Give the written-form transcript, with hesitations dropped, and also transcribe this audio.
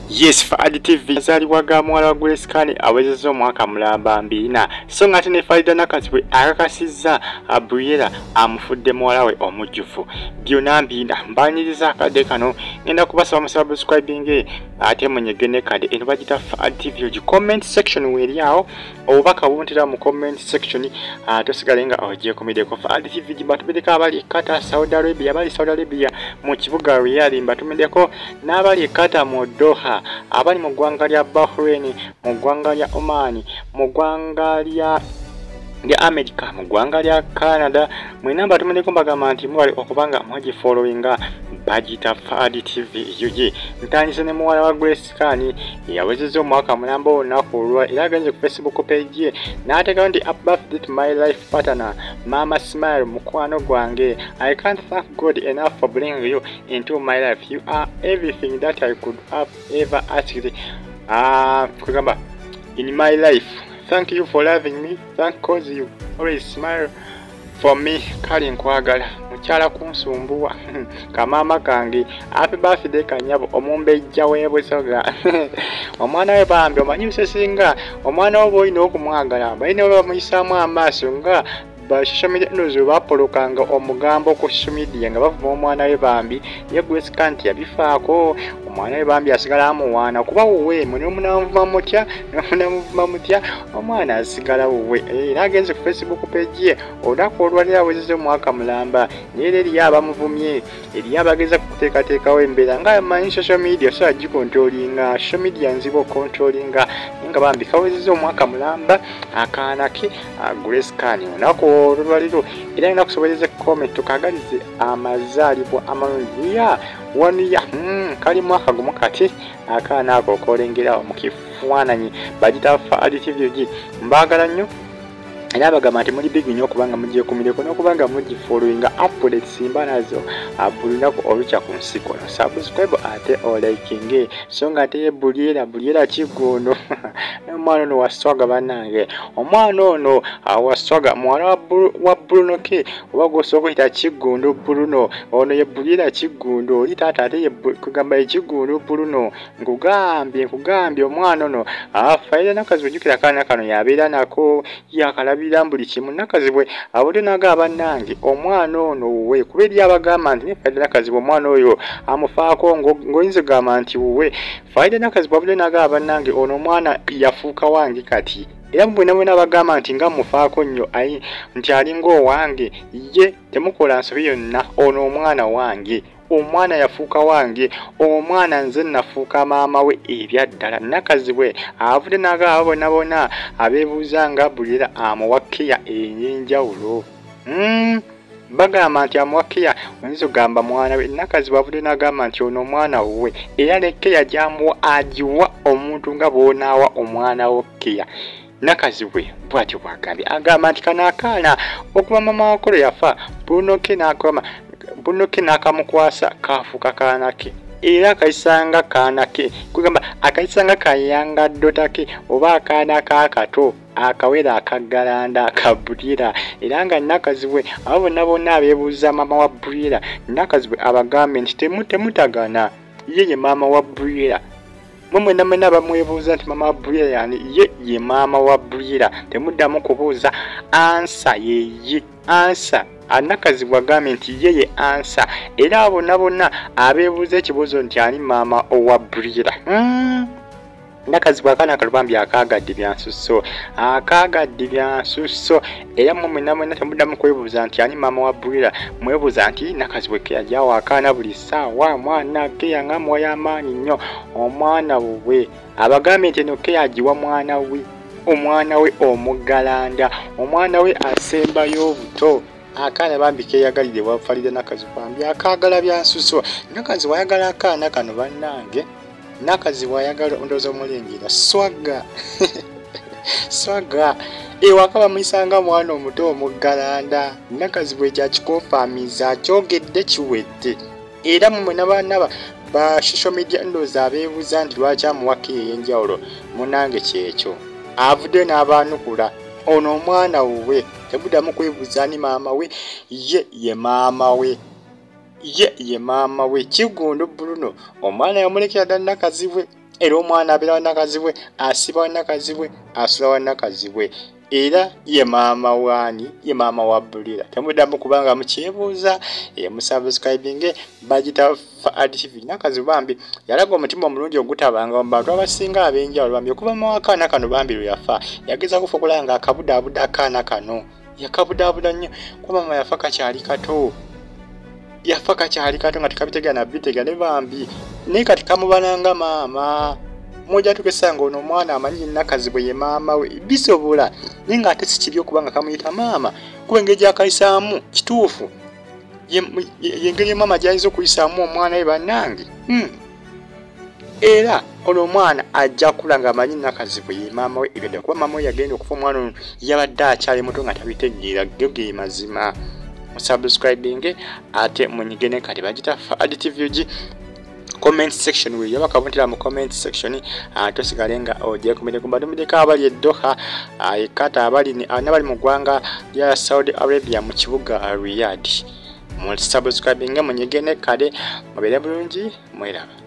Yes, Faridah TV azaliwaga muwala wa Grace awezezza omwaka mulamba mbina so ngate ne Faridah Nakazibwe Akakasiza Briella Amufudde Muwala we omujjufu byonna mbina mbaniriza akadde kano ngenda kubasaba musubscribing ate munyegene kade eno bagita Faridah TV ogi comment section weriawo obubaka buntira mu comment section tosigale nga ojekomedeko Faridah TV gibatumedeko abali Kati Saudi Arabia abali Saudi Arabia mu kibuga Riyadh batumedeko n'abali Kati mu Doha abali mu ggwanga lya Bahrain mu ggwanga lya Oman mu ggwanga lya America mu ggwanga lya Canada mwena batumedeko mbagamba nti mwali okubanga mwaji followinga bagita Faridah TV yuji ntandise ne muwala wa Grace yawezezza omwaka mulamba olunaku olwa era agenze ku Facebook page ye n'ateekawo nti happy birthday to my life partner Maama smile mukwano gwange. I can't thank God enough for bringing you into my life. You are everything that I could have ever asked kugamba in my life. Thank you for loving me. Thank God you always smile for me. Kali nkwagala mukyala kunsumbuwa kamama kange. Happy birthday kanyabo omumbejja webwesoga omwana we bambi omanyi bisesinga omwana wo boyina okumwagala bayina bamuyisaamu amaaso nga social media ndozo bapolokanga omugambo ku social media nga bavuma omwana we bambi ye Grace yabifaako omwana we bambi asigala amuwaana kuba wowe mune omunamuvuma mutya omwana asigala wowe era agenze ku Facebook page ye olunaku olwalira awezezza omwaka mulamba naye eri abamuvumye eri abageza kuteekateekawo embeera nga amanyi social media so agikontrolinga social media nzibo controlinga nga bambi kawezezza omwaka mulamba akaana ke Grace olunaku olwaliro era ngenda kusobereza comment tukagalize amazaalibwa amalungi waniya kali mwaka gumu kati akaana ako okolengerawo mu kifaananyi bagita Faridah TV mbagala nnyo era bagamba nti muli big nnyo okubanga mugyekumileko n'okubanga mugifollowinga updates mba nazo buli lunaku olukya ku nsi kono subscribe ate olikinge so nga ate Briella Kigundu omwana ono waswaga bannange omwana ono waswaga muwala wa Bruno ke oba gwosobola okuyita Kigundu Bruno ono ye Briella Kigundu oli taata ate kugamba ye Kigundu Bruno nkugambye omwana ono Faridah Nakazibwe ojjukira akaana kano yabeera nako yakalabira buli kimu Nakazibwe abudde n'agamba bannange omwana ono we kuba eri abagamba nti ne Faridah Nakazibwe omwana oyo amufaako ng'oyinza gamba nti wuwe Faridah Nakazibwe abudde n'agamba bannange ono omwana yafuuka wange kati era mwena bagamba nti nga mufaako nnyo nti alinga owange ye temukola nsobi yonna ono omwana wange omwana yafuuka wange omwana nze nafuuka maama we ebyaddala Nakazibwe avudde n'agamba bona abeebuuza nga Briella amuwakkiya ey'enjawulo bagamba nti amuwakkiya oyinza ogamba mwana we Nakazibwe avudde n'agamba nti ono omwana we era lekkeya gy'amuwa agiwa omuntu nga bw'onaawa omwana wo kkeya Nakazibwe bw'atyo bw'agambye agamba nti kano akaana okuba maama wakolo yafa Bruno ke n'akamukwasa kafuuka kaana ke era akayisanga kaana ke kugamba akayisanga kayanga ddota ke oba akaana kaakato akawera akaggalanda aka Briella era nga Nakazibwe abo bonna abeebuuza maama wa Briella Nakazibwe abagambe nti temutagana ye maama wa Briella mwena bamwebuuza nti maama wa Briella yani ye maama wa Briella temuddamu kubuuza ansa yeye ansa Nakazibwe agambe nti ye ansa era bonna abeebuuza ekibuuzo nti ani maama owa Briella Nakazibwe akaana kalubambi akaagadde byansusso era mwena temuddamu kwebuuza nti ani maama wa Briella mwebuuza nti Nakazibwe ke yajyawo akaana buli ssaawa mwana ke yangamuwa y'amaanyi nnyo omwana we abagambe nti eno ke yagiwa omwana we omuggalanda omwana we asembayo obuto akaana bambi keyagalire bwa Faridah Nakazibwe bambi akaagala byansusso Nakazibwe ayagala akaana kano bannange Nakazibwe ayagala ondooza omulengera swaga ewaka bamuyisanga mwana omuto omuggalanda Nakazibwe kyakikofaamiza kyogedde kiwedde era mwena baana ba social media ndooza abeebuuza nti lwaki amuwakka ey'enjawulo munange kyekyo avudde n'abaanukula ono omwana we temuddamu kwebuuza ni maama we ye maama we ye maama we Kigundo Bruno omwana yamulekera ddala Nakazibwe era omwana abeera wa Nakazibwe asiba wa Nakazibwe asula wa Nakazibwe era ye maama wani ye maama wa Briella temuddamu kubanga mukyebuuza musubscribing bagita TV Nakazibwe bambi yalaga omutima omulungi ogutabanga mu bantu abasinga ab'enjawulo bambi okuva mu akaana kano bambi lwe yafa yageza kufa okulanga akabudaabuda akaana kano yakabudaabuda nnyo kuba maama yafa kakyali kato nga tekabitegeera na bitega ne bambi naye kati kamubananga maama moja tukesanga ono omwana amanyi Nakazibwe ye maama we bisobola naye nga ate si kibi okubanga kamuyita maama kuba engeri gy'akayisaamu kituufu yengeri maama gy'ayinza okuyisaamu omwana we bannange era ono omwana ajja kula nga amanyi Nakazibwe ye maama we ebyo kuba maama we yagenda okufa omwana ono yabadde akyali muto nga tabitegeera ge mazima subscribing ate munyigene kati bagita Faridah TV comment section we yabaka bontera mu comment section tosigale nga oje kumide kumbadumideka abali eddoha ekata abali n'abali mu gwanga lya Saudi Arabia mu kibuga Riyadh mu subscribing munyigene kale mubere bulungi mwera